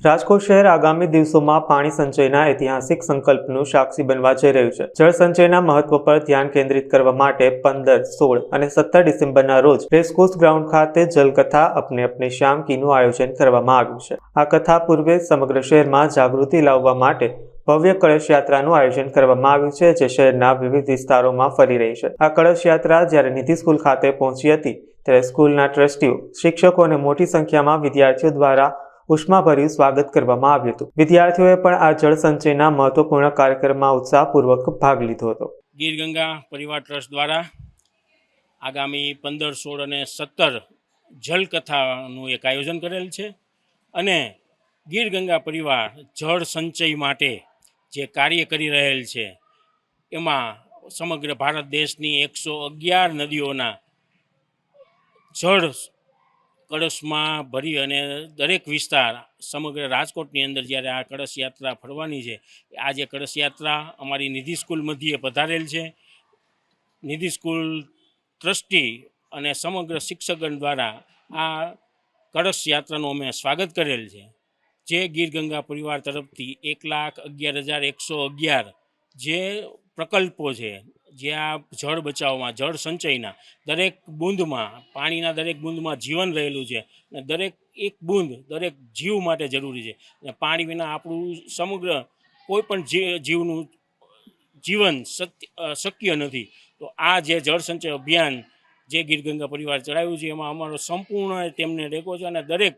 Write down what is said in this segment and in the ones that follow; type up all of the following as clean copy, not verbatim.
રાજકોટ શહેર આગામી દિવસોમાં પાણી સંચયના ઐતિહાસિક સંકલ્પનું સાક્ષી બનવા જઈ રહ્યું છે। જળ સંચયના મહત્વ પર ધ્યાન કેન્દ્રિત કરવા માટે 15, 16 અને 17 ડિસેમ્બરના રોજ રેસકોર્સ ગ્રાઉન્ડ ખાતે જલકથા અપને અપને શ્યામ કીનું આયોજન કરવામાં આવ્યું છે। આ કથા પૂર્વે સમગ્ર શહેરમાં જાગૃતિ લાવવા માટે ભવ્ય કળશ યાત્રાનું આયોજન કરવામાં આવ્યું છે, જે શહેરના વિવિધ વિસ્તારોમાં ફરી રહી છે। આ કળશ યાત્રા જ્યારે નિધિ સ્કૂલ ખાતે પહોંચી હતી ત્યારે સ્કૂલના ટ્રસ્ટીઓ, શિક્ષકો અને મોટી સંખ્યામાં વિદ્યાર્થીઓ દ્વારા ઉષ્માભર્યું સ્વાગત કરવામાં આવ્યું હતું। વિદ્યાર્થીઓએ પણ આ જળ સંચયના મહત્વપૂર્ણ કાર્યક્રમમાં ઉત્સાહપૂર્વક ભાગ લીધો હતો। ગીર ગંગા પરિવાર ટ્રસ્ટ દ્વારા આગામી 15, 16 અને 17 જલકથાનું એક આયોજન કરેલ છે અને ગીર ગંગા પરિવાર જળ સંચય માટે જે કાર્ય કરી રહેલ છે એમાં સમગ્ર ભારત દેશની 111 નદીઓના જળ કળશમાં ભરી અને દરેક વિસ્તાર સમગ્ર રાજકોટની અંદર જ્યારે આ કળશ યાત્રા ફરવાની છે, આ જે કળશ યાત્રા અમારી નિધિ સ્કૂલ મધ્યે પધારેલ છે। નિધિ સ્કૂલ ટ્રસ્ટી અને સમગ્ર શિક્ષકગણ દ્વારા આ કળશ યાત્રાનું અમે સ્વાગત કરેલ છે, જે ગીર ગંગા પરિવાર તરફથી 1,11,111 જે પ્રકલ્પો છે, જે આ જળ બચાવમાં, જળ સંચયના દરેક બૂંદમાં, પાણીના દરેક બૂંદમાં જીવન રહેલું છે અને દરેક એક બૂંદ દરેક જીવ માટે જરૂરી છે અને પાણી વિના આપણું સમગ્ર કોઈ પણ જીવનું જીવન શક્ય નથી। તો આ જે જળ સંચય અભિયાન જે ગીર ગંગા પરિવાર ચલાવ્યું છે એમાં અમારો સંપૂર્ણ તેમને ટેકો છે અને દરેક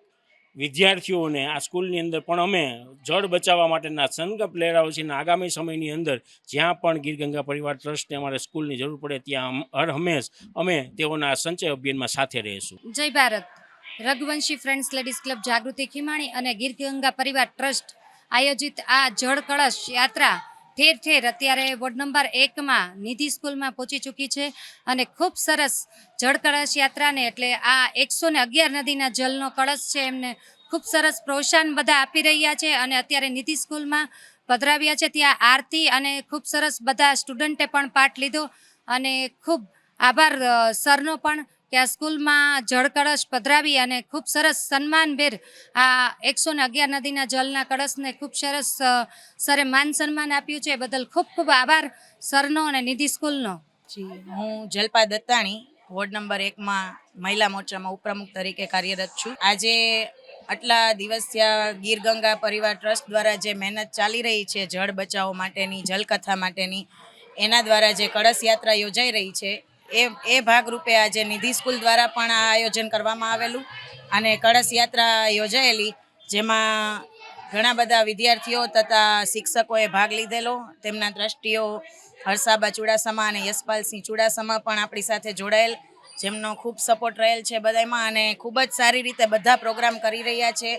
વિદ્યાર્થીઓને આ સ્કૂલની અંદર પણ અમે જળ બચાવવા માટેના સંકલ્પ લેવડાવ્યો છે અને આગામી સમયની અંદર જ્યાં પણ ગીર ગંગા પરિવાર ટ્રસ્ટને અમારે સ્કૂલની જરૂર પડે ત્યાં હર હંમેશ અમે તેઓના સંચય અભિયાનમાં સાથે રહીશું। જય Bharat. Raghuvanshi friends ladies club Jagruti Khimani અને ગીર ગંગા પરિવાર ટ્રસ્ટ આયોજિત આ જળ કળશ યાત્રા ઠેર ઠેર અત્યારે વોર્ડ નંબર 1માં નિધિ સ્કૂલમાં પહોંચી ચૂકી છે અને ખૂબ સરસ જળ કળશ યાત્રાને એટલે આ 111 નદીના જળનો કળશ છે એમને ખૂબ સરસ પ્રોત્સાહન બધા આપી રહ્યા છે અને અત્યારે નિધિ સ્કૂલમાં પધરાવ્યા છે। ત્યાં આરતી અને ખૂબ સરસ બધા સ્ટુડન્ટે પણ પાઠ લીધો અને ખૂબ આભાર સરનો પણ કે આ સ્કૂલમાં જળ કળશ પધરાવી અને ખૂબ સરસ સન્માનભેર આ 111 નદીના જળના કળશને ખૂબ સરસ સરે માન સન્માન આપ્યું છે, બદલ ખૂબ ખૂબ આભાર સરનો અને નિધિ સ્કૂલનો। હું જલપા દત્તાણી વોર્ડ નંબર 1માં મહિલા મોરચામાં ઉપપ્રમુખ તરીકે કાર્યરત છું। આજે આટલા દિવસ થયા ગીર ગંગા પરિવાર ટ્રસ્ટ દ્વારા જે મહેનત ચાલી રહી છે જળ બચાવ માટેની, જલકથા માટેની, એના દ્વારા જે કળશ યાત્રા યોજાઈ રહી છે એ ભાગરૂપે આજે નિધિ સ્કૂલ દ્વારા પણ આ આયોજન કરવામાં આવેલું અને કળશ યાત્રા યોજાયેલી, જેમાં ઘણા બધા વિદ્યાર્થીઓ તથા શિક્ષકોએ ભાગ લીધેલો। તેમના ટ્રસ્ટીઓ હર્ષાબા ચુડાસમા અને યશપાલસિંહ ચુડાસમા પણ આપણી સાથે જોડાયેલ, જેમનો ખૂબ સપોર્ટ રહેલ છે બધામાં અને ખૂબ જ સારી રીતે બધા પ્રોગ્રામ કરી રહ્યા છે।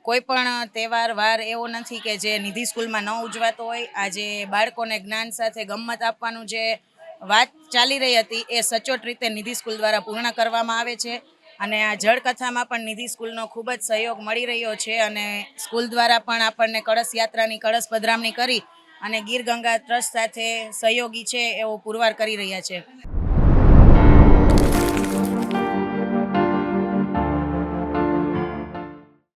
કોઈ પણ તહેવાર વાર એવો નથી કે જે નિધિ સ્કૂલમાં ન ઉજવાતો હોય। આજે બાળકોને જ્ઞાન સાથે ગમ્મત આપવાનું જે વાત ચાલી રહી હતી એ સચોટ રીતે નિધિ સ્કૂલ દ્વારા પૂર્ણ કરવામાં આવે છે અને આ જળકથામાં પણ નિધિ સ્કૂલનો ખૂબ જ સહયોગ મળી રહ્યો છે અને સ્કૂલ દ્વારા પણ આપણને કળશ યાત્રાની કળશ પધરામણી કરી અને ગીર ગંગા ટ્રસ્ટ સાથે સહયોગી છે એવો પુરવાર કરી રહ્યા છે।